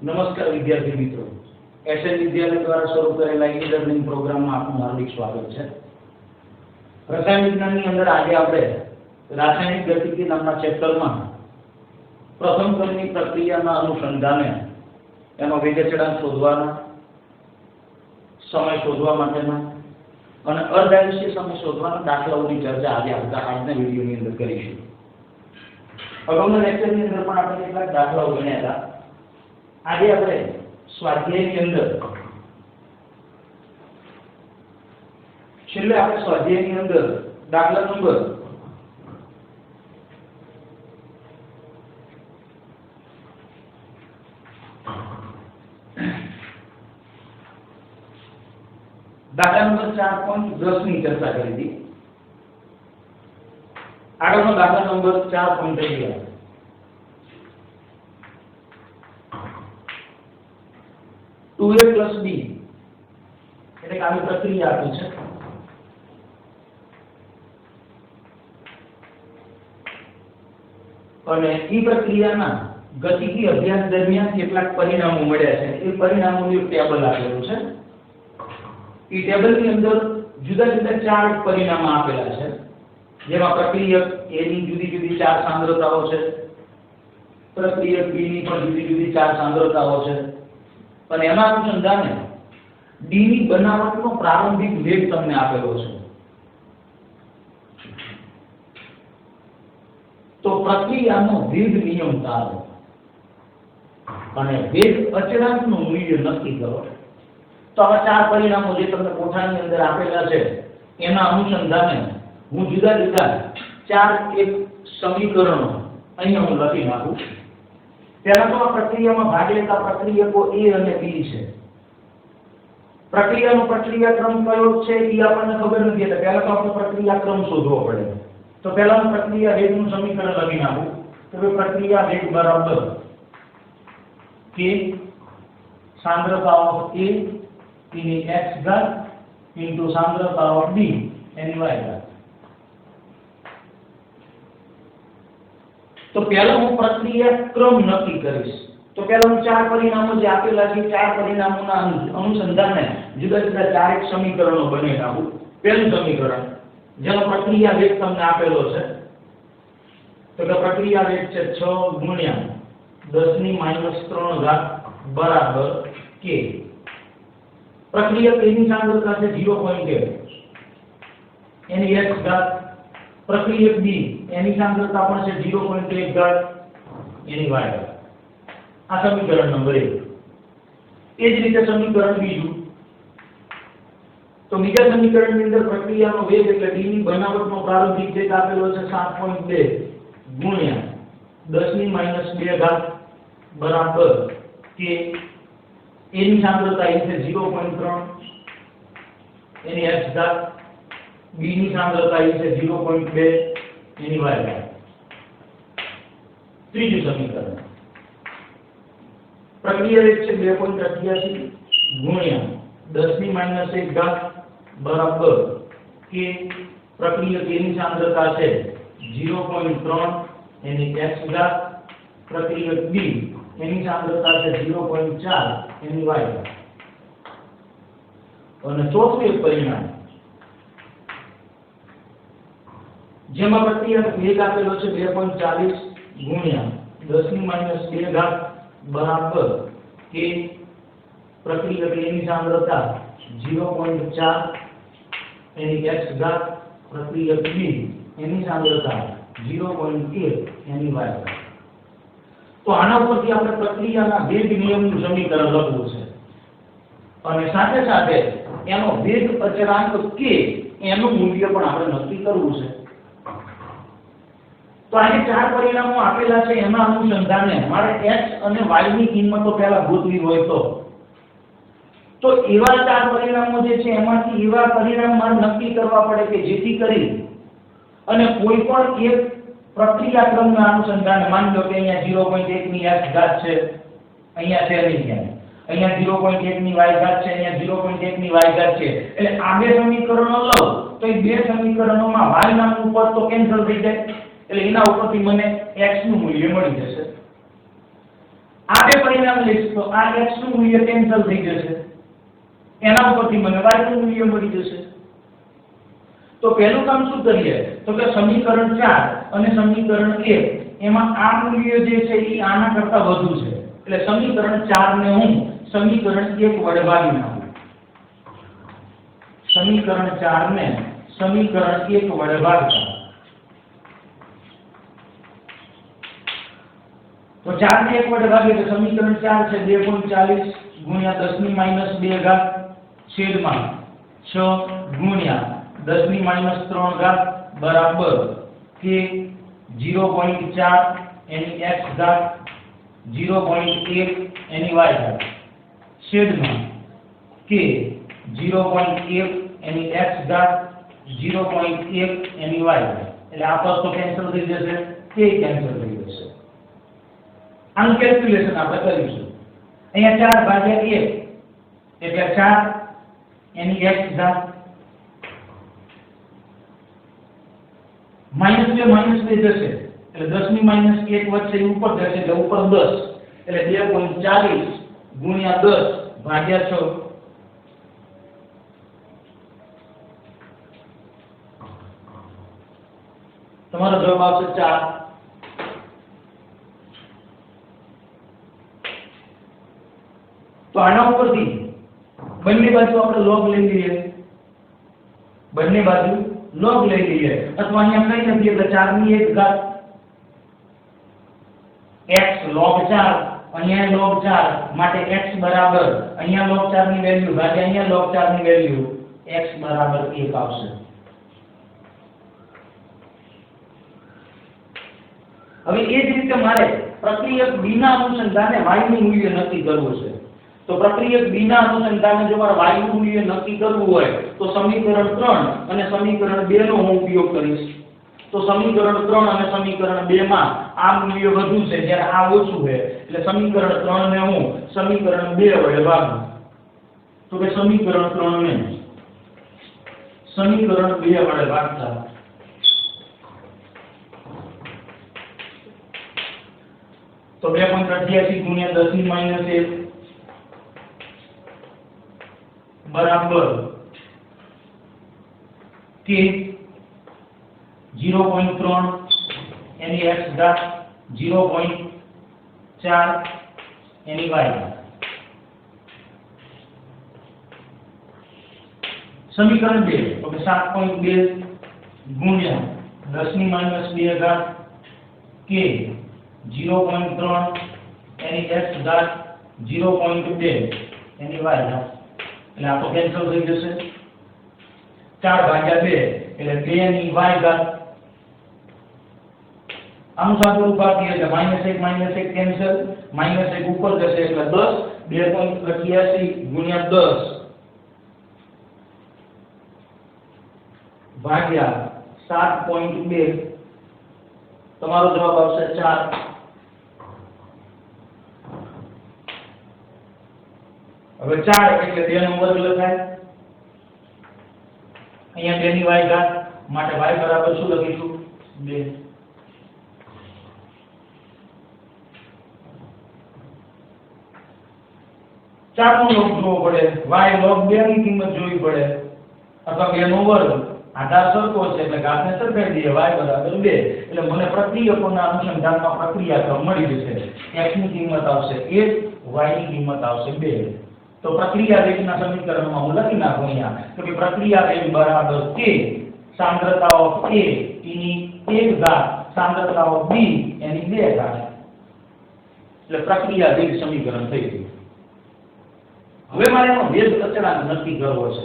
નમસ્કાર વિદ્યાર્થી મિત્રો, એસએન વિદ્યાલય દ્વારા શરૂ કરેલા ઈ લર્નિંગ પ્રોગ્રામમાં આપનું હાર્દિક સ્વાગત છે। રસાયણ વિજ્ઞાનની અંદર આજે આપણે રાસાયણિક ગતિકી નામના ચેપ્ટરમાં પ્રથમ ક્રમની પ્રક્રિયાના અનુસંધાને એનો વેગચળાંક શોધવાના, સમય શોધવા માટેના અને અર્ધાયુષ્ય સમય શોધવાના દાખલાઓની ચર્ચા આજે આજના વિડીયોની અંદર કરીશું। અગાઉના લેક્ચરની અંદર પણ આપણે કેટલાક દાખલાઓ ગણ્યા હતા। આજે આપણે સ્વાધ્યાયની અંદર છેલ્લે આપણે સ્વાધ્યાયની અંદર દાખલા નંબર 4.10 ની ચર્ચા કરી હતી। આગળનો દાખલા નંબર 4.11 2a + b એટલે આવી પ્રક્રિયા આપી છે। અને ಈ પ્રક્રિયાના ગતિકી અભ્યાસ દરમિયાન કેટલાક પરિણામો મળ્યા છે। એ પરિણામોનું એક ટેબલ આપેલું છે। એ ટેબલની અંદર જુદા જુદા ચાર પરિણામો આપેલા છે, જેમાં પ્રક્રિયક A ની જુદી જુદી ચાર સાંદ્રતાઓ છે, પ્રક્રિયક B ની પણ જુદી જુદી ચાર સાંદ્રતાઓ છે, અને એના અનુસંધાને D ની બનાવટનો પ્રારંભિક વેગ તમને આપેલો છે। તો પ્રક્રિયાનો વેગ નિયમ તારો અને વેગ અચળાંકનું મૂલ્ય નક્કી કરો। તો આ ચાર પરિણામો જે તમને કોઠાની અંદર આપેલા છે એના અનુસંધાને હું જુદા જુદા ચાર એક સમીકરણો અહીંયા હું લખી નાખું। પહેલા તો આ પ્રક્રિયામાં ભાગ લેતા પ્રક્રિયકો A અને B છે। પ્રક્રિયાનો પ્રક્રિયા ક્રમ કયો છે એ આપણને ખબર નથી, એટલે પહેલા તો આપણે પ્રક્રિયા ક્રમ શોધવો પડે। તો પહેલા પ્રક્રિયા વેગનું સમીકરણ લખી નાખું। તો પ્રક્રિયા વેગ બરાબર k સાંદ્રતા ઓફ A એની x ઘાત ઇન્ટુ સાંદ્રતા ઓફ B એની y ઘાત। તો પહેલા હું પ્રક્રિયા ક્રમ નક્કી કરીશ। તો પહેલા હું ચાર પરિણામો જે આપેલા છે ચાર પરિણામોના અનુસંધાને જુદા જુદા ચાર એક સમીકરણો બનાવી નાખું। પહેલું સમીકરણ જેનો પ્રક્રિયા વેગ તમને આપેલો છે, તો કે પ્રક્રિયા વેગ છે 6 × 10⁻³ બરાબર k। પ્રક્રિયક A ની સાંદ્રતા છે 0.1 એની x ઘાત, પ્રક્રિયક B એની સાંદ્રતા પણ છે 0.1 ઘાત એની y ઘાત। આ સમીકરણ નંબર 1। એ જ રીતે સમીકરણ બીજું, તો બીજા સમીકરણની અંદર પ્રક્રિયાનો વેગ એટલે D ની બનાવટનો પ્રારંભિક વેગ આપેલો છે 7.2 × 10⁻² બરાબર k। A ની સાંદ્રતા એ છે 0.3 એની x ઘાત, B ની સાંદ્રતા એ છે 0.2 એની y ઘાત। ત્રીજું સમીકરણ પ્રક્રિયા વેગ છે 2.88 × 10⁻1 બરાબર k। પ્રક્રિયક A ની સાંદ્રતા છે 0.3 એની x ઘાત, પ્રક્રિયક B એની સાંદ્રતા છે 0.4 એની y ઘાત। અને ચોથું એક પરિણામ જેમાં પ્રક્રિયાનો વેગ આપેલો છે 2.40 × 10⁻² બરાબર k। પ્રક્રિયક A ની સાંદ્રતા 0.4 એની x ઘાત, પ્રક્રિયક B એની સાંદ્રતા 0.1 એની y ઘાત। તો આના ઉપરથી આપણે પ્રક્રિયાના વેગ નિયમનું સમીકરણ લખવું છે, અને સાથે સાથે એનો વેગ અચળાંક k એનું મૂલ્ય પણ આપણે નક્કી કરવું છે। તો આ ચાર પરિણામો આપેલા છે એના અનુસંધાને મારે x અને y ની કિંમતો પહેલા ગોતવી હોય તો એવા ચાર પરિણામો જે છે એમાંથી એવા પરિણામ મારે નક્કી કરવા પડે કે જેથી કરી અને કોઈ પણ એક પ્રક્રિયા ક્રમના અનુસંધાને માની લો કે અહીંયા 0.1 ની x ઘાત છે, અહીંયા છે નહીં, અહીંયા 0.1 ની y ઘાત છે, અહીંયા 0.1 ની y ઘાત છે, એટલે આ બે સમીકરણો લો તો એ બે સમીકરણોમાં y નામનું પદ તો કેન્સલ થઈ જાય, એટલે એના ઉપરથી મને x નું મૂલ્ય મળી જશે। આ બે પરિણામ લઈશ તો આ x નું મૂલ્ય કેન્સલ થઈ જશે, એના ઉપરથી મને y નું મૂલ્ય મળી જશે. તો પહેલું કામ શું કરીએ તો કે સમીકરણ 4 અને સમીકરણ 1 એમાં આ મૂલ્ય જે છે એ આના કરતા વધુ છે, એટલે સમીકરણ 4 ને હું સમીકરણ 1 વડે ભાગી નાખું. સમીકરણ 4 ને સમીકરણ 1 વડે ભાગતા તો 4 ને 1 વડે ભાગીએ તો સમીકરણ 4 છે 2.40 ગુણ્યા 10 ની માઈનસ 2 ઘાત છેદમાં 6 ગુણ્યા 10 ની માઈનસ 3 ઘાત બરાબર કે 0.4 એની x ઘાત 0.1 એની y ઘાત છેદમાં કે 0.1 એની x ઘાત 0.1 એની y ઘાત. એટલે આ પદ તો કેન્સલ થઈ જશે, તે કેન્સલ થઈ જશે. આનું કેલ્ક્યુલેશન આપણે કરીશું. અહીંયા 4 ભાગ્યા 1 એટલે 4 એની x ઘાત -2 જશે એટલે 10 ની માઈનસ 1 વચ્ચે ઉપર જશે એટલે ઉપર 10 એટલે 2.40 ગુણ્યા 10 ભાગ્યા 6. તમારો જવાબ આવશે 4. તો આના ઉપરથી બંને બાજુ આપણે log લઈ લઈએ, બંને બાજુ log લઈ લઈએ અથવા અહીંયા કઈ નથી એટલે 4 ની 1 ઘાત x log 4 અહીંયા log 4 માટે x બરાબર અહીંયા log 4 ની વેલ્યુ ભાગ્યા અહીંયા log 4 ની વેલ્યુ x બરાબર 1 આવશે. હવે એ જ રીતે મારે પ્રક્રિયક b ના અનુસંધાને y નું મૂલ્ય નક્કી કરવું છે. તો પ્રક્રિયક b ના અનુસંધાને જો મારે y નું મૂલ્ય નક્કી કરવું હોય તો સમીકરણ 3 અને સમીકરણ 2 નો હું ઉપયોગ કરીશ. તો સમીકરણ 3 અને સમીકરણ 2 માં આ મૂલ્ય વધુ છે જ્યારે આ ઓછું છે, એટલે સમીકરણ 3 ને હું સમીકરણ 2 વડે ભાગું. તો કે સમીકરણ 3 ને સમીકરણ 2 વડે ભાગતા તો 2.88 ગુણ્યા 10 ની માઈનસ 1 બરાબર કે 0.3 એની x ઘાત 0.4 એની y ઘાત. સમીકરણ 2 તો કે 7.2 ગુણ્યા 10 ની માઈનસ 2 ઘાત કે 0.3 એની x ઘાત 0.2 એની y ઘાત. એટલે આ તો કેન્સલ થઈ જશે. 4 ભાગ્યા 2 એટલે 2 ની y ઘાત. આનું સાદું રૂપ આપીએ એટલે -1 કેન્સલ, -1 ઉપર જશે એટલે 10 2.88 ગુણ્યા 10 ભાગ્યા 7.2 તમારો જવાબ આવશે 4. હવે 4 એટલે 2 નો વર્ગ લખાય, અહીંયા 2 ની y ઘાત માટે y બરાબર શું લખીશું 2. ચાર નો લોગ જોવો પડે, y log 2 ની કિંમત જોવી પડે અથવા 2 નો વર્ગ. આધાર સરખો છે એટલે ઘાતને સરખાવી દઈએ y બરાબર 2 એટલે મને પ્રક્રિયકોના અનુસંધાનમાં પ્રક્રિયાક્રમ મળી જશે. x ની કિંમત આવશે 1, y ની કિંમત આવશે 2. તો પ્રક્રિયા વેગના સમીકરણમાં હું લખી નાખું અહીંયા તો કે પ્રક્રિયા વેગ બરાબર k સાંદ્રતા ઓફ a એની 1 ઘાત સાંદ્રતા ઓફ b એની 2 ઘાત. એટલે પ્રક્રિયા વેગ સમીકરણ થઈ ગયું. હવે મારે એનો વેગ અચળાંક નક્કી કરવો છે.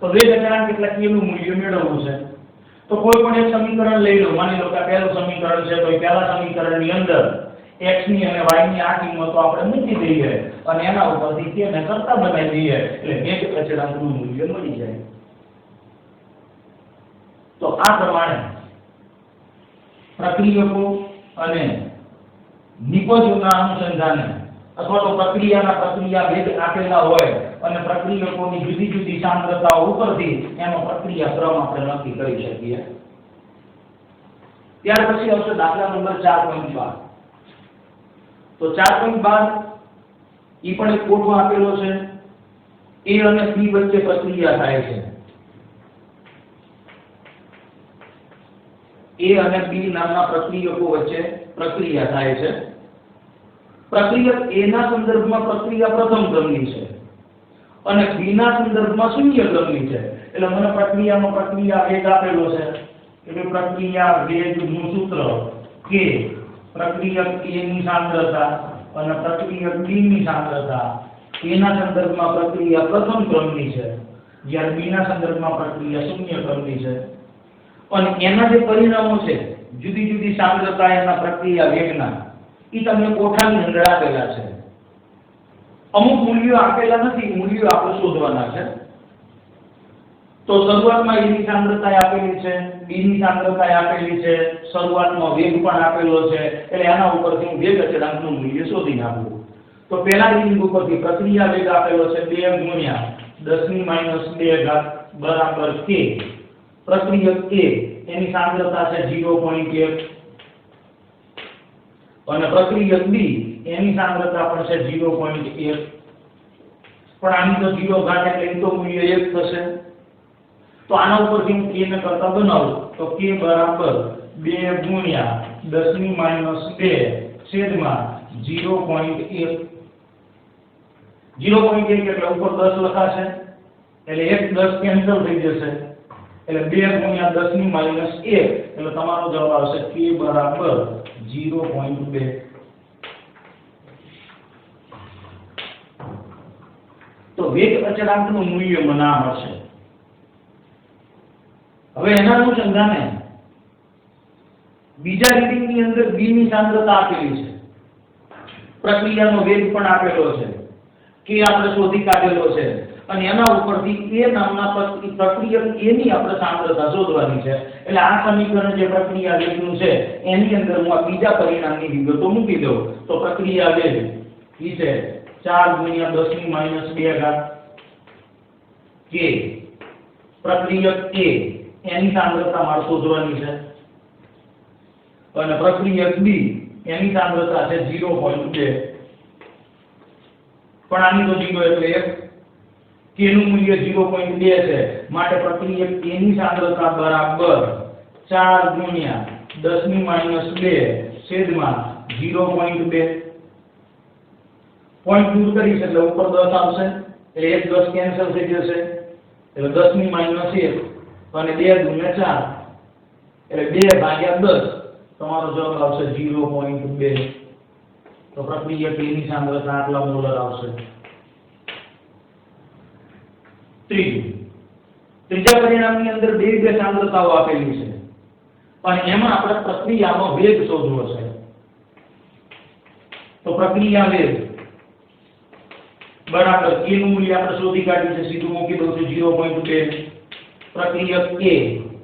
તો વેગ અચળાંક એટલે k નું મૂલ્ય મેળવવું છે. તો કોઈ પણ એક સમીકરણ લઈ લો, માની લો કે પહેલું સમીકરણ છે તો પહેલા સમીકરણની અંદર x ની અને y ની આ કિંમતો આપણે મૂકી દઈએ અને એના ઉપરથી k ને કરતા બનાવી દઈએ એટલે વેગ અચળાંકનું મૂલ્ય મળી જાય. તો આ પ્રમાણે પ્રક્રિયકો અને નિપજોના અનુસંધાને અથવા તો પ્રક્રિયા વેગ આપેલા હોય અને પ્રક્રિયકોની જુદી જુદી સાંદ્રતાઓ ઉપરથી એનો પ્રક્રિયા ક્રમ આપણે નક્કી કરી શકીએ. ત્યાર પછી આવશે દાખલા નંબર 4.12. તો 4.12 ઈ પણ એક કોઠો આપેલો છે. A અને B વચ્ચે પ્રક્રિયા થાય છે. A અને B નામના પ્રક્રિયકો વચ્ચે પ્રક્રિયા થાય છે. પ્રક્રિયક A ના સંદર્ભમાં પ્રક્રિયા પ્રથમ ક્રમની છે અને B ના સંદર્ભમાં શૂન્ય ક્રમની છે. એટલે મને પ્રક્રિયાનો પ્રક્રિયા વેગ આપેલો છે. એટલે પ્રક્રિયા વેગનું સૂત્ર કે પ્રક્રિયક A ની સાંદ્રતા અને પ્રક્રિયક B ની સાંદ્રતા A ના સંદર્ભમાં પ્રક્રિયા પ્રથમ ક્રમની છે જ્યારે B ના સંદર્ભમાં પ્રક્રિયા શૂન્ય ક્રમની છે. અને એના જે પરિણામો છે જુદી જુદી સાંદ્રતા એના પ્રક્રિયા વેગના ઈ તમને કોઠાની અંદર આપેલા છે. અમુક મૂલ્યો આપેલા નથી, મૂલ્યો આપણે શોધવાના છે. તો શરૂઆતમાં A ની સાંદ્રતા આપેલી છે, B ની સાંદ્રતા આપેલી છે, શરૂઆતમાં વેગ પણ આપેલો છે. એટલે એના ઉપરથી હું વેગ અચળાંકનું મૂલ્ય શોધી નાખું. તો પહેલા બિંદુ પરથી પ્રક્રિયા વેગ આપેલો છે 2 ગુણ્યા 10 - 2 બરાબર k. પ્રક્રિયક A એની સાંદ્રતા છે 0.1 અને પ્રક્રિયક B એની સાંદ્રતા પણ છે 0.1. પણ આની તો 0 ઘાત એટલે એ તો મૂલ્ય 1 થશે. તો આના ઉપરથી હું k ને કરતા બનાવું તો k બરાબર 2 ગુણ્યા 10 - 2 છેદમાં 0.1. 0.1 એટલે ઉપર 10 લખાશે એટલે 1 10 કેન્સલ થઈ જશે એટલે 2 ગુણ્યા 10 - 1 એટલે તમારો જવાબ આવશે k બરાબર 0.2. તો વેગ અચળાંકનું મૂલ્ય મને આ મળશે. હવે એના અનુસંધાને બીજા રીડિંગની અંદર B ની સાંદ્રતા આપેલી છે, પ્રક્રિયાનો વેગ પણ આપેલો છે, કે આપણે શોધી કાઢેલો છે અને એના ઉપરથી A નામના પ્રક્રિયક A ની આપણે સાંદ્રતા શોધવાની છે. એટલે આ સમીકરણ જે પ્રક્રિયા વેગનું છે એની અંદર હું આ બીજા પરિણામની વિગતો મૂકી દઉં તો પ્રક્રિયા વેગ ઈ છે 4 ગુણ્યા 10 - 2 ઘાત k. પ્રક્રિયક A એની સાંદ્રતા મારે શોધવાની છે અને પ્રક્રિયક B એની સાંદ્રતા છે 0.2. પણ આની તો 0 એટલે 1, k નું મૂલ્ય 0.2 છે માટે પ્રક્રિયક A ની સાંદ્રતા બરાબર 4 ગુણ્યા 10 - 2 છેદમાં 0.2. પોઈન્ટ દૂર કરીશ એટલે ઉપર 10 આવશે એટલે 1 10 કેન્સલ થઈ જશે એટલે 10 - 1 અને 2 ગુણ્યા 4 એટલે 2/10 તમારો જવાબ આવશે 0.2. તો પ્રક્રિયક A ની સાંદ્રતા આટલા મોલર આવશે. ત્રીજા પરિણામની અંદર બે સાંદ્રતાઓ આપેલી છે અને એમાં આપણે પ્રક્રિયાનો વેગ શોધવો છે. તો પ્રક્રિયા વેગ બરાબર k નું મૂલ્ય આપણે શોધી કાઢ્યું છે, સીધું મૂકી દઉં છું 0.2. પ્રક્રિયક A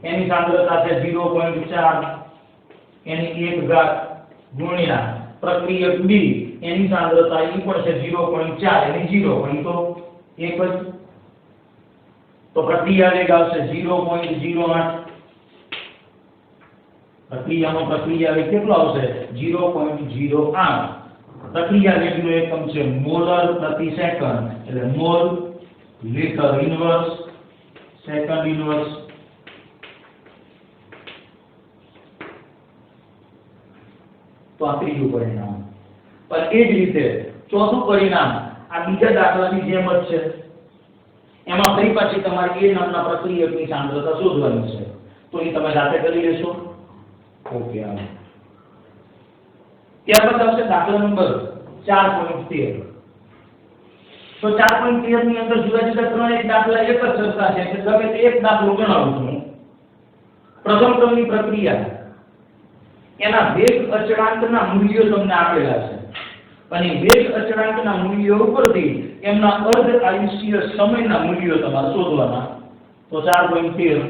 એની સાંદ્રતા છે 0.4 એની 1 ઘાત ગુણ્યા પ્રક્રિયક B એની સાંદ્રતા ઈ પણ છે 0.4 એની 0 તો 1 જ. તો પ્રક્રિયા વેગ આવશે 0.08. પ્રક્રિયાનો પ્રક્રિયા વેગ કેટલો આવશે 0.08. પ્રક્રિયા વેગનો એકમ છે મોલર પ્રતિ સેકન્ડ એટલે mall litre inverse second inverse. તો આ ત્રીજું પરિણામ. પણ એ જ રીતે ચોથું પરિણામ આ બીજા દાખલાની જેમ જ છે. એમાં ફરી પાછી તમારે A નામના પ્રક્રિયકની સાંદ્રતા શોધવાની છે. તો એ તમે જાતે કરી લેશો. ઓકે આવો. ત્યારબાદ આવશે દાખલા નંબર 4.13. તો 4.13 ની અંદર જુદા જુદા ત્રણ એક દાખલા એક જ સરખા છે એટલે ગમે તે એક દાખલો ગણાવું છું. પ્રથમ ક્રમની પ્રક્રિયા એના વેગ અચળાંકના મૂલ્યો તમને આપેલા છે અને વેગ અચળાંકના મૂલ્યો ઉપરથી એમના અર્ધ આયુષ્ય સમયના મૂલ્યો તમારે શોધવાના. તો 4.13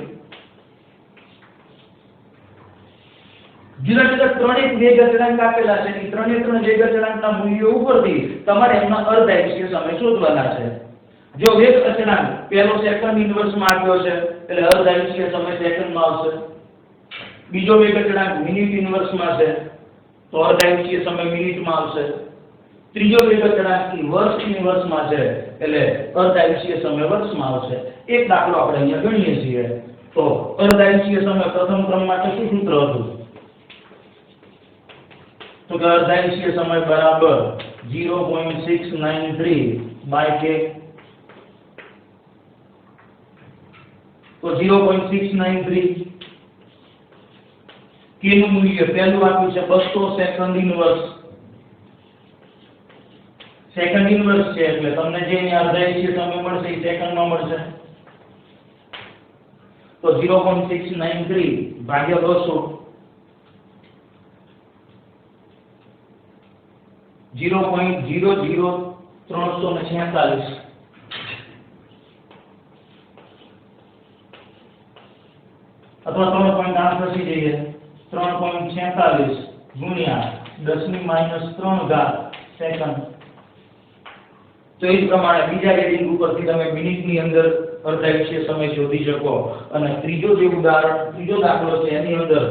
જુદા જુદા ત્રણેક વેગ અચળાંક આપેલા છે. એ ત્રણે ત્રણ વેગ અચળાંકના મૂલ્યો ઉપરથી તમારે એમના અર્ધ આયુષ્ય સમય શોધવાના છે. જો વેગ અચળાંક પહેલો સેકન્ડ ઇન્વર્સમાં આપ્યો છે એટલે અર્ધ આયુષ્ય સમય સેકન્ડમાં આવશે. બીજો વેગ અચળાંક મિનિટ ઇન્વર્સમાં છે તો અર્ધ આયુષ્ય સમય મિનિટમાં આવશે. ત્રીજો વેગ અચળાંક ઈ વર્ષની વર્ષમાં છે એટલે અર્ધાયુષ્ય સમય વર્ષમાં આવશે. એક દાખલો આપણે અહીંયા ગણીએ છીએ. તો અર્ધાયુષ્ય સમય પ્રથમ ક્રમ માટે શું સૂત્ર હતું? તો કે અર્ધાયુષ્ય સમય બરાબર 0.693 બાય કે તો 0.693 કે નું મૂલ્ય પહેલું આપ્યું છે 200 સેકન્ડ ઇનવર્સ. સેકન્ડ ઇનવર્સ છે એટલે તમને જે અર્ધાયુષ્ય સમય મળશે એ સેકન્ડમાં મળશે. તો 0.693 ભાગ્યા 200 0.00346 અથવા 3.8 થશે જઈએ 3.46 ગુણ્યા 10⁻³ સેકન્ડ. તો એ જ પ્રમાણે બીજા રીડિંગ ઉપરથી તમે મિનિટની અંદર અર્ધાયુષ્ય સમય શોધી શકો. અને ત્રીજો દાખલો છે એની અંદર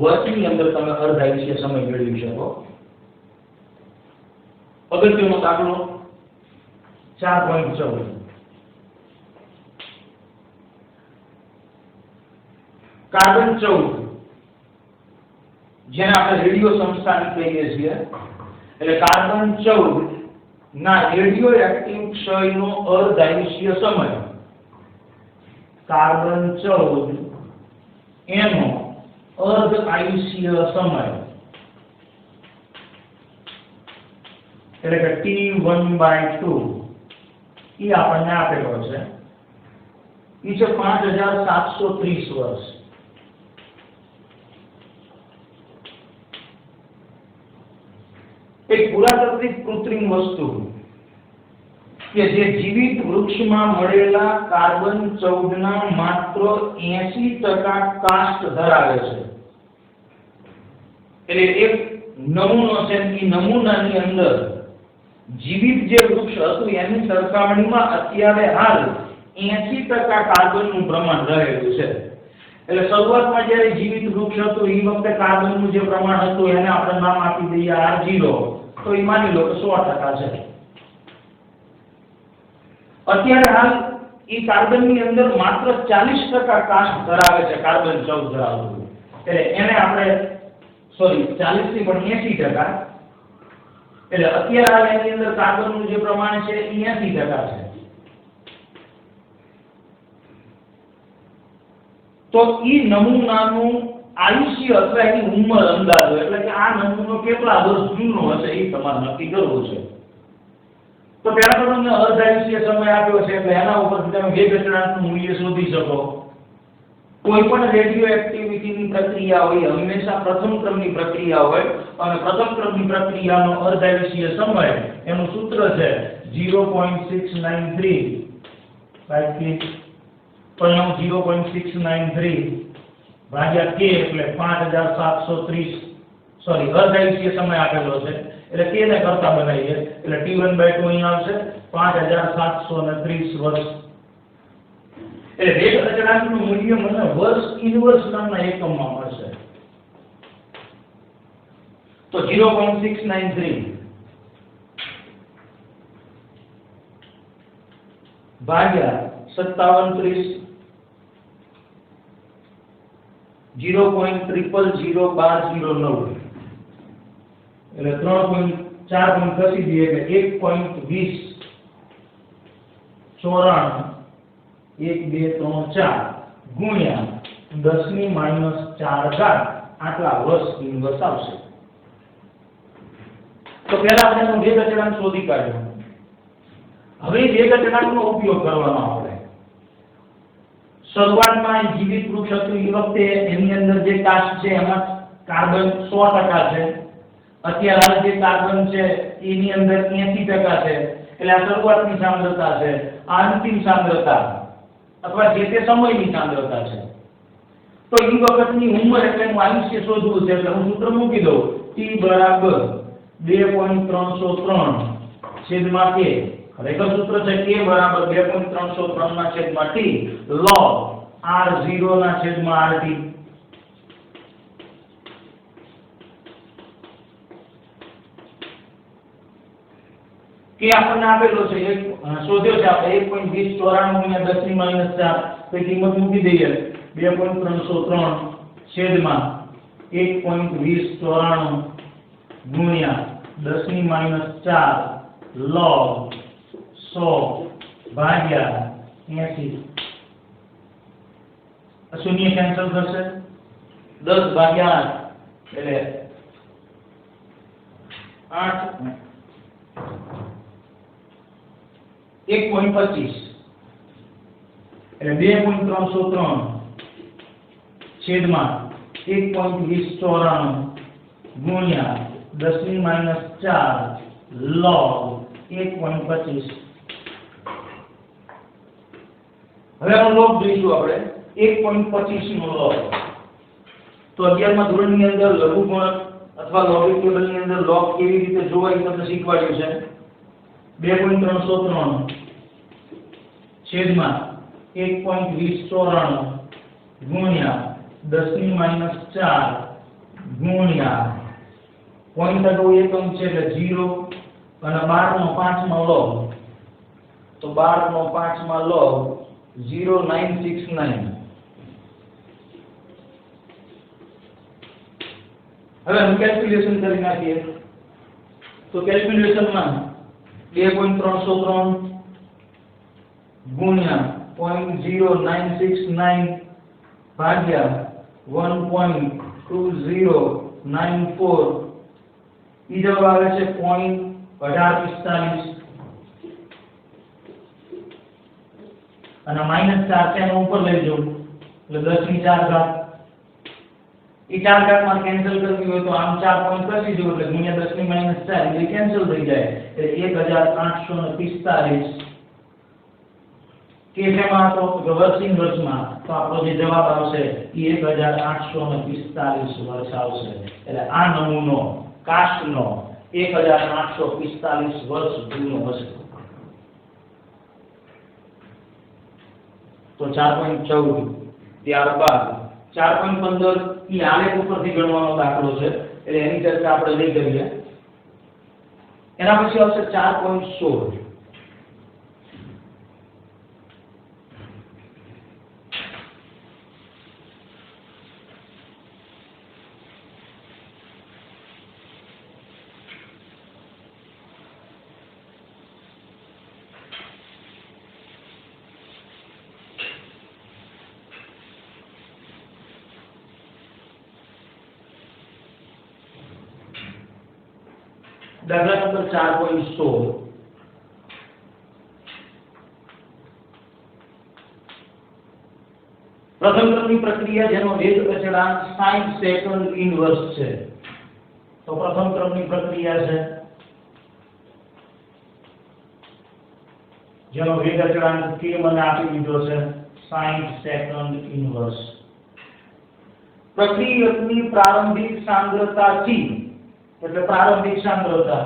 વર્ષની અંદર તમે અર્ધાયુષ્ય સમય મેળવી શકો. અગત્યનો દાખલો 4.14 કાર્બન 14 જેને આપણે રેડિયો સંસ્થાન કહીએ છીએ. એટલે કાર્બન 14 ના રેડિયો એક્ટિવ ક્ષયનો અર્ધાયુષ્ય સમય કાર્બન 14 એનો અર્ધાયુષ્ય સમય એટલે કે T1/2 ઈ આપણને આપેલો છે. ઈ છે 5730 વર્ષ. એક પુરાતાત્વિક કૃત્રિમ વસ્તુ કે જે જીવિત વૃક્ષમાં મળેલા કાર્બન 14 ના માત્ર 80% કાસ્ટ ધરાવે છે. એટલે એક નમૂનો છે. એ નમૂનાની અંદર જીવિત જે વૃક્ષ હતું એની સરખામણીમાં અત્યારે હાલ 80% કાર્બનનું પ્રમાણ રહેલું છે. એટલે શરૂઆતમાં જ્યારે જીવિત વૃક્ષ હતું એ વખતે કાર્બનનું જે પ્રમાણ હતું એને આપણે નામ આપી દઈએ R0. તો એ માની લો કે 100% છે. અત્યારે હાલ એ કાર્બનની અંદર માત્ર 40% કાસ્ટ ધરાવે છે. કાર્બન 14 ધરાવતું એટલે એને આપણે 40 થી પણ 80%. એટલે અત્યારે હાલ એની અંદર કાર્બનનું જે પ્રમાણ છે એ 80% છે. તો ઈ નમૂનાનું આયુષ્ય અથવા એની ઉંમર અંદાજો એટલે કે આ નમૂનો કેટલા વર્ષ જૂનો હશે એ તમારે નક્કી કરવું છે. તો પહેલા તો તમને અર્ધાયુષ્ય સમય આપ્યો છે એટલે એના ઉપરથી તમે વેગ અચળાંકનું મૂલ્ય શોધી શકો. કોઈ પણ રેડિયો એક્ટિવિટીની પ્રક્રિયા હોય હંમેશા પ્રથમ ક્રમની પ્રક્રિયા હોય અને પ્રથમ ક્રમની પ્રક્રિયાનો અર્ધાયુષ્ય સમય એનું સૂત્ર છે 0.693 બાય કે પરિણામ 0.693 ભાગ્યા કે એટલે 5730 અર્ધાયુષ્ય સમય આપેલો છે એટલે કે ને કરતા બનાવીએ એટલે T1/2 અહીં આવશે 5730 વર્ષ. એટલે વેગ અચળાંકનું મૂલ્ય મને વર્ષ ઇનવર્સ નામના એકમમાં મળશે. તો 0.693 ભાગ્યા 5730 0.001209 એટલે 3.4 પોઈન્ટ ખસી દઈએ એટલે 1.20 94 1 2 3 4 ગુણ્યા 10⁻⁴ આટલા વર્ષ ઇનવર્સ આવશે. તો પહેલા આપણે એનો વેગ અચળાંક શોધી કાઢ્યો. હવે વેગ અચળાંકનો ઉપયોગ કરવાનો આપણે. શરૂઆતમાં જીવિત વૃક્ષ હતું એ વખતે એની અંદર જે કાસ્ટ છે એમાં કાર્બન 100% છે. અત્યારે હાલ જે કાર્બન છે એની અંદર 80% છે. એટલે આ શરૂઆતની સાંદ્રતા છે. આ અંતિમ સાંદ્રતા અથવા જે તે સમયની સાંદ્રતા છે. તો એ વખતની ઉંમર એટલે હું આયુષ્ય શોધવું છે એટલે હું સૂત્ર મૂકી દઉં T બરાબર 2.303 છેદમાં k. ખરેખર સૂત્ર છે k બરાબર 2.303 ના છેદમાં t log r0 ના છેદમાં rt. કે આપણને આપેલો છે એક શોધ્યો છે આપણે 1.2094 ગુણ્યા 10 ની માઈનસ 4 તો કિંમત મૂકી દઈએ 2.303 છેદમાં 1.2094 ગુણ્યા 10 ની માઈનસ 4 log 100 ભાગ્યા 80 શૂન્ય કેન્સલ થશે 10 ભાગ્યા 8 એટલે 8 1.25 એટલે 2.303 છેદમાં 1.2094 ગુણ્યા 10 ની માઈનસ 4 log 1.25 હવે આનો log જોઈશું આપણે 1.25 નો log તો 11મા ધોરણની અંદર લઘુગુણક અથવા લોગિક ટેબલની અંદર log કેવી રીતે જોવાય તમને શીખવાડ્યું છે 2.303 છેદમાં 1.2094 ગુણ્યા 10 ની માઈનસ 4 ગુણ્યા પોઈન્ટ આગળ એકમ છે એટલે 0 અને 12 નો 5 માં log તો 12 નો 5 માં log 0969 હવે हम કેલ્ક્યુલેશન કરી નાખીએ તો કેલ્ક્યુલેશનમાં 2.303 ગુણ્યા 0.0969 ભાગ્યા 1.2094 ઈ જવાબ આવે છે 0.1845 અને -4 છે એનો ઉપર લઈ જાઓ એટલે 10 ની 4 ઘાત ઈ 4 ઘાત માં કેન્સલ કરવી હોય તો આમ 4 પોઈન્ટ કરી દો એટલે ગુણ્યા 10 ની -4 એટલે કેન્સલ થઈ જાય એટલે 1845 કે જેમાં તો વર્ષ ઇનવર્સમાં તો આપણો જે જવાબ આવશે એ 1845 વર્ષ આવશે એટલે આ નમૂનો કાસ્ટનો 1845 વર્ષ જૂનો હશે તો 4.14 ત્યારબાદ 4.15 ઈ આલેખ ઉપરથી ગણવાનો દાખલો છે એટલે એની ચર્ચા આપણે લઈ કરીએ એના પછી આવશે 4.16 દાખલા નંબર 4.16 પ્રથમ ક્રમની પ્રક્રિયા જેનો વેગ અચળાંક 60 સેકન્ડ ઇનવર્સ છે તો પ્રથમ ક્રમની પ્રક્રિયા છે જેનો વેગ અચળાંક k મને આપી દીધો છે 60 સેકન્ડ ઇનવર્સ પ્રક્રિયકની પ્રારંભિક સાંદ્રતાથી એટલે પ્રારંભિક સાંદ્રતા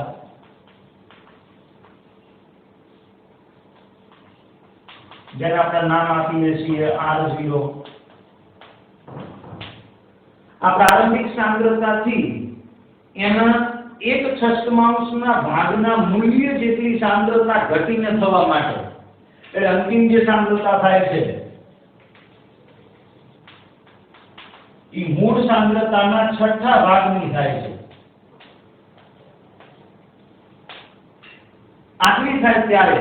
જેને આપણે નામ આપીએ છીએ R0 આ પ્રારંભિક સાંદ્રતાથી એના 1/6 ભાગના મૂલ્ય જેટલી સાંદ્રતા ઘટીને થવા માટે એટલે અંતિમ જે સાંદ્રતા થાય છે એ મૂળ સાંદ્રતાના 6ઠા ભાગની થાય છે આટલી થાય ત્યારે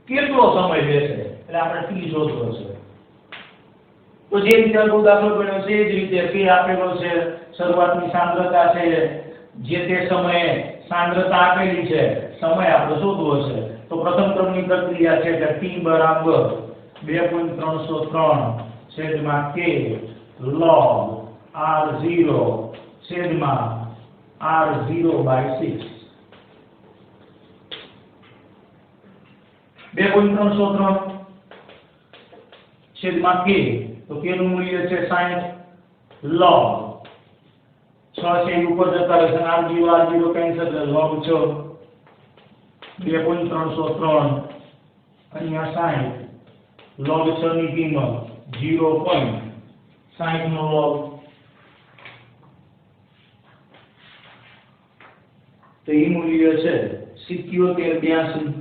કેટલો સમય લેશે એટલે આપણે t શોધવો છે તો જે રીતે અગાઉ દાખલો ગણ્યો છે એ જ રીતે k આપેલો છે શરૂઆતની સાંદ્રતા છે જે તે સમયે સાંદ્રતા આપેલી છે સમય આપણે શોધવો છે તો પ્રથમ ક્રમની પ્રક્રિયા છે કે t બરાબર 2.303 છેદમાં k log r0 છેદમાં r0/6 2.303 છેદમાં k તો k નું મૂલ્ય છે 60 log 6 છે ઉપર જતા રહેશે r0 કેન્સલ log 6 2.303 અહીંયા 60 log 6 ની કિંમત 0.60 નો log તો એ મૂલ્ય છે 7782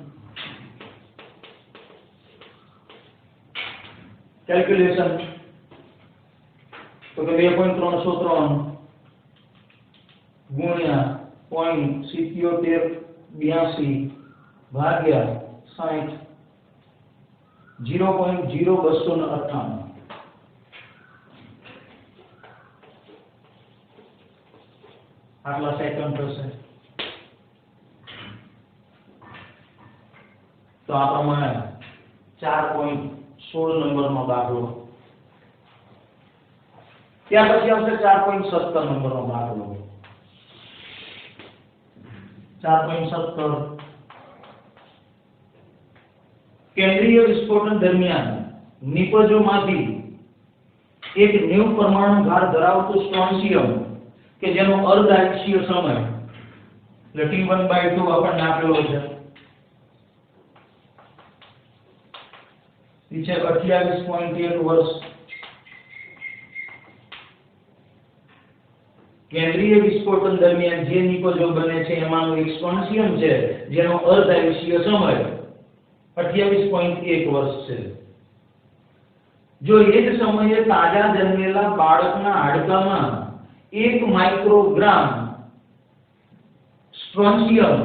કેલ્ક્યુલેશન તો કે 2.303 ગુણ્યા 0.7782 ભાગ્યા 60 0.0298 આટલા સેકન્ડ થશે તો આ પ્રમાણે 4.16 નંબરનો દાખલો ત્યાર પછી આવશે 4.17 નંબરનો દાખલો 4.17 કેન્દ્રીય વિસ્ફોટન દરમિયાન નિપજોમાંથી એક 90 પરમાણુ ભાર ધરાવતું સ્ટ્રોન્શિયમ કે જેનો અર્ધઆયુષ્ય સમય એટલે T1/2 આપણને આપેલો છે પીછે 28.1 વર્ષ કેન્દ્રીય વિસ્ફોટન દરમિયાન જે નિપજો બને છે એમાંનું એક સ્ટ્રોન્શિયમ છે જેનો અર્ધઆયુષ્ય સમય 28.1 વર્ષ છે જો એ જ સમયે તાજા જન્મેલા બાળકના હાડકામાં 1 માઇક્રોગ્રામ સ્ટ્રોન્શિયમ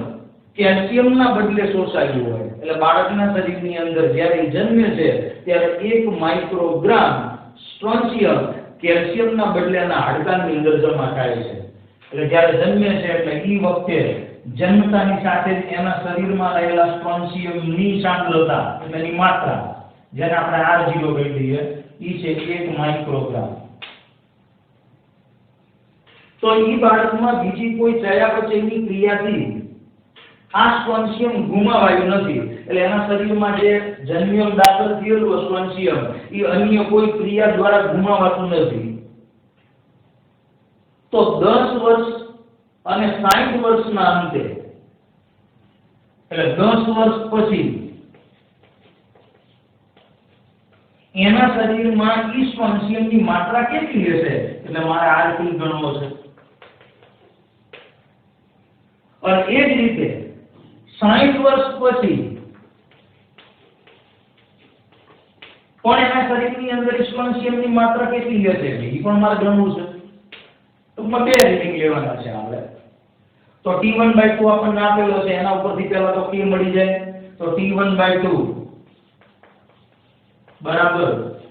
કેલ્શિયમના બદલે શોષાયું હોય એટલે બાળકના શરીરની અંદર જ્યારે જન્મે છે ત્યારે 1 માઇક્રોગ્રામ સ્ટ્રોન્શિયમ કેલ્શિયમના બદલેના હાડકાની અંદર જમા થાય છે એટલે જ્યારે જન્મે છે એટલે એ વખતે જન્મતાની સાથે જ એના શરીરમાં રહેલા સ્ટ્રોન્શિયમની સાંદ્રતા એટલે એની માત્રા જેને આપણે R0 કહી દઈએ ઈ છે 1 માઇક્રોગ્રામ તો ઈ બાળકમાં બીજી કોઈ ચયાપચયની ક્રિયાથી આ સ્ટ્રોન્શિયમ ગુમાવાયું નથી એટલે એના શરીરમાં જે જન્મ્યો દાખલ થયેલું સ્ટ્રોન્શિયમ એ અન્ય કોઈ ક્રિયા દ્વારા ગુમાવાતું નથી તો 10 વર્ષ અને 60 વર્ષના અંતે એટલે 10 વર્ષ પછી એના શરીરમાં ઈ સ્ટ્રોન્શિયમની માત્રા કેટલી હશે એટલે મારે R3 ગણવો છે અને એ જ રીતે 60 વર્ષ પછી પણ એના શરીરની અંદર સ્ટ્રોન્શિયમની માત્રા કેટલી હશે એ પણ મારે ગણવું છે ટૂંકમાં બે રીડિંગ લેવાના છે આપણે તો T1/2 આપણને આપેલો છે એના ઉપરથી પહેલા તો K મળી જાય તો T1/2 બરાબર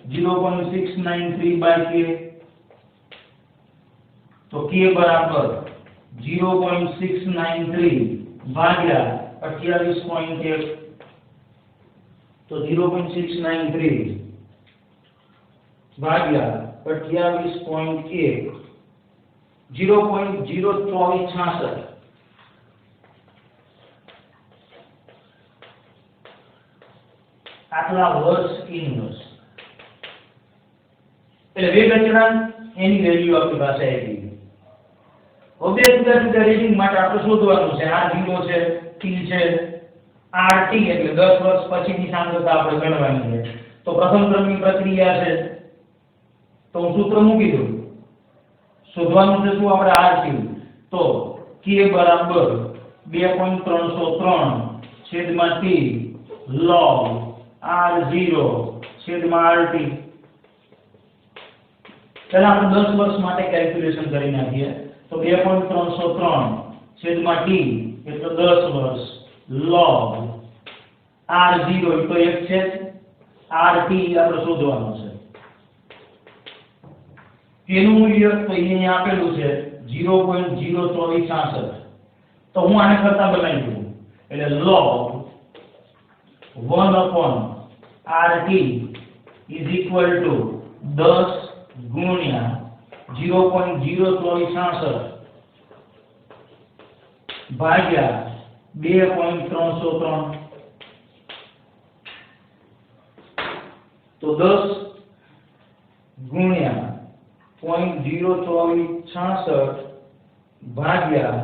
0.693/K તો K બરાબર 0.693 ભાગ્યા 28.1 તો 0.693 ભાગ્યા 28.1 0.02466 આટલા વર્ષ ઇનવર્સ એટલે વેગ અચળાંક એની વેલ્યુ આપણી પાસે આવી ગઈ હવે જુદા જુદા રીડિંગ માટે આપણે શોધવાનું છે R0 છે T છે RT એટલે 10 વર્ષ પછીની સાંદ્રતા આપણે ગણવાની છે તો પ્રથમ ક્રમની પ્રક્રિયા છે તો હું સૂત્ર મૂકી દઉં શોધવાનું છે શું આપણે RT તો K બરાબર 2.303 છેદમાં T log R0 છેદમાં RT ચાલો આપણે 10 વર્ષ માટે કેલ્ક્યુલેશન કરી નાખીએ તો 2.303 છેદમાં T એટલે 10 વર્ષ log R0 તો 1 છે RT આપણે શોધવાનું છે તેનું મૂલ્ય તો અહીંયા આપેલું છે 0.02466 તો હું આને કરતા બનાવી દઉં એટલે log 1/RT is equal to 10 ગુણ્યા 0.02466 ભાગ્યા 2.303 તો 10 ગુણ્યા 0.02466 ભાગ્યા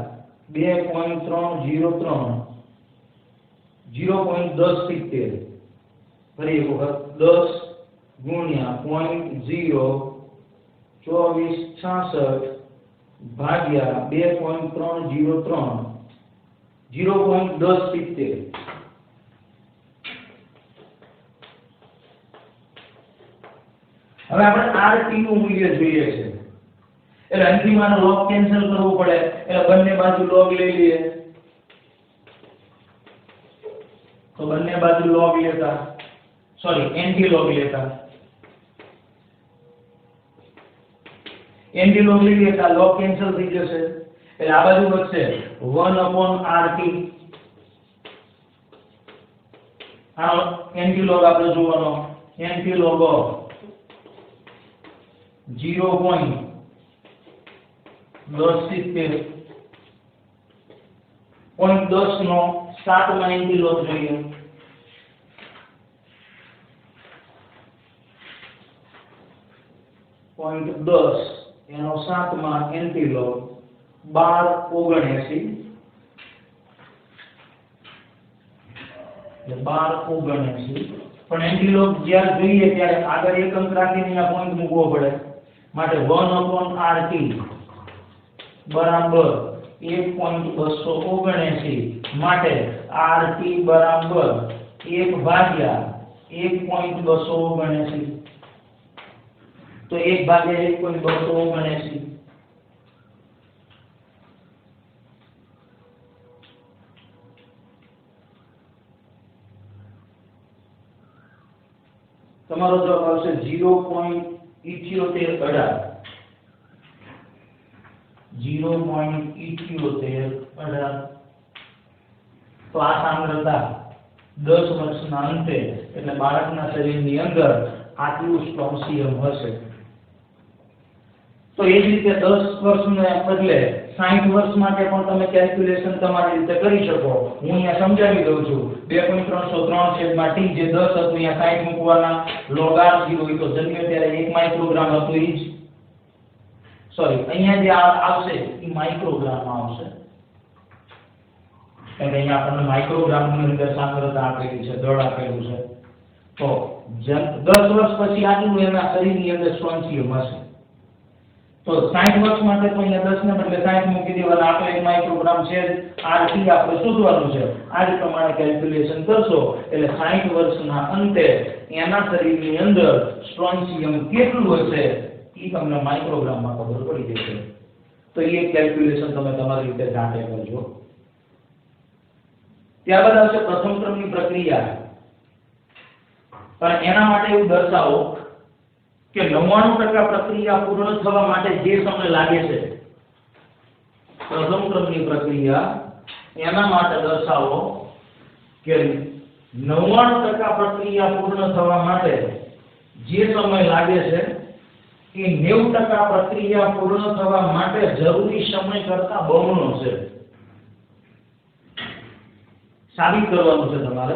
2.303 0.1070 ફરી એક વખત 10 ગુણ્યા 0.02466 ભાગ્યા 2.303 0.1070. હવે આપણે RT નું મૂલ્ય જોઈએ છે એટલે અહીંથી માનો log કેન્સલ કરવો પડે એટલે બંને બાજુ log લઈ લઈએ તો બંને બાજુ log લેતા એન્ટી log લેતા એન્ટી log લઈ લેતા log કેન્સલ થઈ જશે એટલે આ બાજુ વધશે 1/RT આ એન્ટી log આપણે જોવાનો એન્ટી log 0.1070 0.10 નો 7 માં એન્ટી log જોઈએ 0.10 એનો 7 માં એન્ટી log 1279 એટલે 1279 પણ એન્ટી log જ્યારે જોઈએ ત્યારે આગળ એક અંક રાખીને આ પોઈન્ટ મૂકવો પડે માટે 1/RT બરાબર 1.279 માટે RT બરાબર 1/1.279 તો 1/1.279 તમારો જવાબ આવશે 0.78 તો આ સાંદ્રતા 10 વર્ષના અંતે એટલે બાળકના શરીરની અંદર આટલું સ્ટ્રોન્સિયમ હશે તો એ જ રીતે 10 વર્ષને બદલે 60 વર્ષ માટે પણ તમે કેલ્ક્યુલેશન તમારી રીતે કરી શકો હું અહીંયા સમજાવી દઉં છું 2.303/t જે 10 હતું અહીંયા 60 મૂકવાના log r0 ઈ તો જન્મ્યો ત્યારે 1 માઇક્રોગ્રામ હતું ઈ જ અહીંયા જે આવશે ઈ માઇક્રોગ્રામમાં આવશે કારણ કે અહીંયા આપણને માઇક્રોગ્રામની અંદર સાંદ્રતા આપેલી છે દળ આપેલું છે તો 10 વર્ષ પછી આટલું એના શરીરની અંદર સ્ટ્રોન્સિયમ હશે તો 60 વર્ષ માટે તો અહીંયા 10 ને બદલે 60 મૂકી દેવાના આપણે 1 માઇક્રોગ્રામ છે RT આપણે શોધવાનું છે આ જ પ્રમાણે કેલ્ક્યુલેશન કરશો એટલે 60 વર્ષના અંતે એના શરીરની અંદર સ્ટ્રોન્સિયમ કેટલું હશે ઈ તમને માઇક્રોગ્રામમાં ખબર પડી જશે તો એ કેલ્ક્યુલેશન તમે તમારી રીતે જાતે કરજો ત્યારબાદ આવશે પ્રથમ ક્રમની પ્રક્રિયા પણ એના માટે એવું દર્શાવો કે 99% પ્રક્રિયા પૂર્ણ થવા માટે જે સમય લાગે છે પ્રથમ ક્રમની પ્રક્રિયા એના માટે દર્શાવો કે 99% પ્રક્રિયા પૂર્ણ થવા માટે જે સમય લાગે છે એ 90% પ્રક્રિયા પૂર્ણ થવા માટે જરૂરી સમય કરતા બમણો છે સાબિત કરવાનું છે તમારે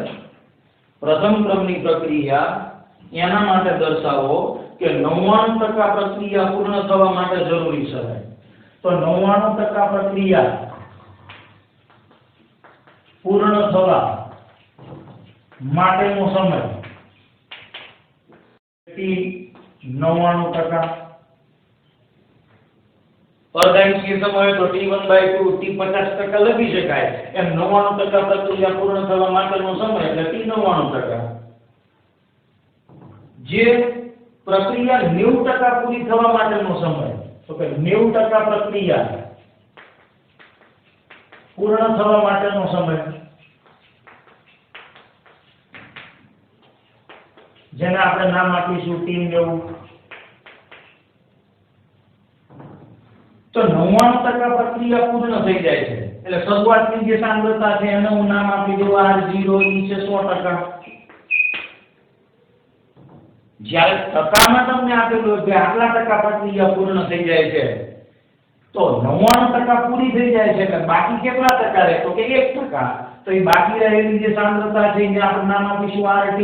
પ્રથમ ક્રમની પ્રક્રિયા એના માટે દર્શાવો કે 99% પ્રક્રિયા પૂર્ણ થવા માટે જરૂરી સમય તો 99% પ્રક્રિયા પૂર્ણ થવા માટેનો સમય t 99% અર્ધાંશીય સમય હોય તો t1/2 t 50% લખી શકાય એમ 99% પ્રક્રિયા પૂર્ણ થવા માટેનો સમય એટલે t 99% જે પ્રક્રિયા 90% પૂરી થવા માટેનો સમય તો કે 90% પ્રક્રિયા પૂર્ણ થવા માટેનો સમય જેને આપણે નામ આપીશું t90 તો 99% પ્રક્રિયા પૂર્ણ થઈ જાય છે એટલે શરૂઆતની જે સાંદ્રતા છે એને હું નામ આપી દઉં r0 ઈ છે 100%. જ્યારે ટકામાં તમને આપેલું કે આટલા ટકા પ્રક્રિયા પૂર્ણ થઈ જાય છે તો 99% પૂરી થઈ જાય છે એટલે બાકી કેટલા ટકા રહે તો કે 1%. તો એ બાકી રહેલી જે સાંદ્રતા છે એને આપણે નામ આપીશું RT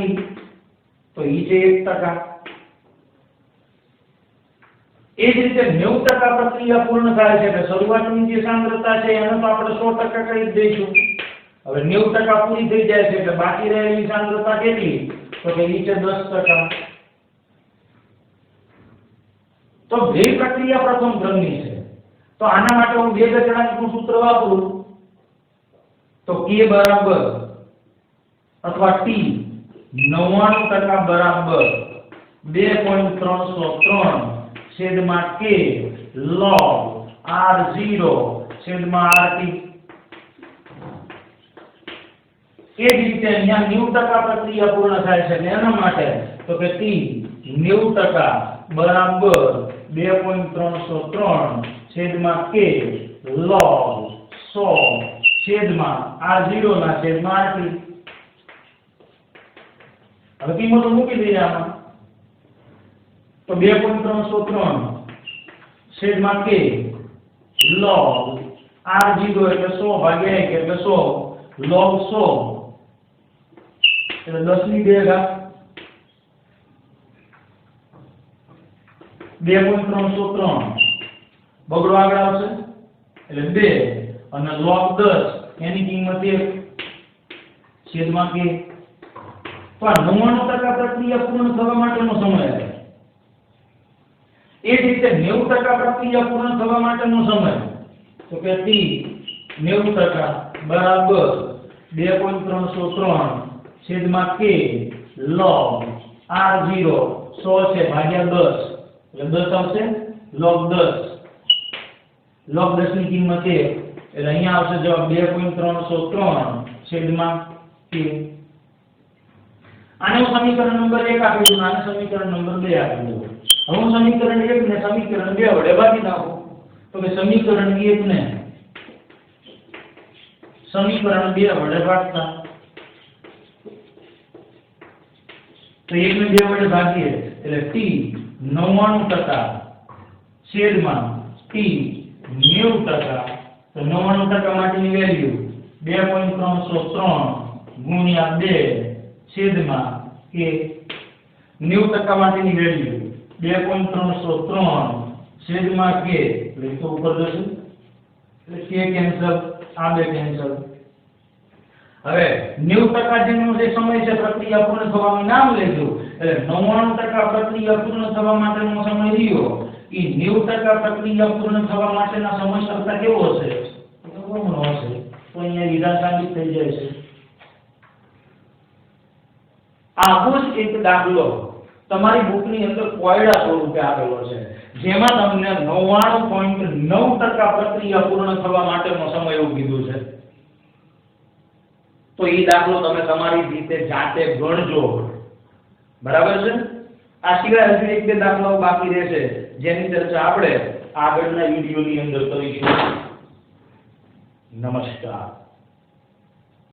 તો ઈ છે 1%. એ જ રીતે 90% પ્રક્રિયા પૂર્ણ થાય છે એટલે શરૂઆતની જે સાંદ્રતા છે એને તો આપણે 100% કહી દઈશું. હવે 90% પૂરી થઈ જાય છે એટલે બાકી રહેલી સાંદ્રતા કેટલી તો કે ઈ છે 10%. તો બે પ્રક્રિયા પ્રથમ ક્રમની છે તો આના માટે હું વેગ અચળાંકનું સૂત્ર વાપરું તો k બરાબર અથવા t 99% બરાબર 2.303 છેદમાં k log r0 છેદમાં rt. એ જ રીતે અહીંયા 90% પ્રક્રિયા પૂર્ણ થાય છે એના માટે તો કે t 90% બરાબર 2.303 છેદમાં k log 100 છેદમાં r0 ના છેદમાં rt. હવે કિંમતો મૂકી દઈએ આમાં તો 2.303 છેદમાં k log r0 એટલે 100 ભાગ્યા 1 એટલે 100 log 100 એટલે 10 ની 2 ઘાત 2.303 બગડો આગળ આવશે એટલે 2 અને log 10 એની કિંમત 1 છેદમાં k. પણ 99% પ્રક્રિયા પૂર્ણ થવા માટેનો સમય આવે. એ જ રીતે 90% પ્રક્રિયા પૂર્ણ થવા માટેનો સમય તો કે t 90% બરાબર 2.303 છેદમાં k log r0 100 છે ભાગ્યા 10 એટલે 10 આવશે log 10 log 10 ની કિંમત 1 એટલે અહીંયા આવશે જવાબ 2.303 છેદમાં k. આને હું સમીકરણ નંબર 1 આપી દઉં, આને સમીકરણ નંબર 2 આપી દઉં. હવે હું સમીકરણ 1 ને સમીકરણ 2 વડે ભાગી નાખું તો કે સમીકરણ 1 ને સમીકરણ 2 વડે ભાગતા તો 1 ને 2 વડે ભાગીએ એટલે t 99% છેદમાં t 90%. તો 99% માટેની વેલ્યુ 2.303 ગુણ્યા 2 છેદમાં k. 90% માટેની વેલ્યુ 2.303 છેદમાં k એટલે તો ઉપર જશે એટલે k કેન્સલ, આ બે કેન્સલ. હવે 90% જેનો જે સમય છે પ્રક્રિયા પૂર્ણ થવાનું નામ લેજો એટલે 99% પ્રક્રિયા પૂર્ણ થવા માટેનો સમય રહ્યો એ 90% પ્રક્રિયા પૂર્ણ થવા માટેના સમય કરતા કેવો હશે? બમણો હશે. તો અહીંયા વિધાન સાબિત થઈ જાય છે. આવો જ એક દાખલો તમારી બુકની અંદર કોયડા સ્વરૂપે આપેલો છે જેમાં તમને 99.9% પ્રક્રિયા પૂર્ણ થવા માટેનો સમય એવું કીધું છે. તો એ દાખલો તમે તમારી રીતે જાતે ગણજો, બરાબર છે? આ સિવાય હજુ એક બે દાખલાઓ બાકી રહેશે જેની ચર્ચા આપણે આગળના વિડિયોની અંદર કરીશું. નમસ્કાર.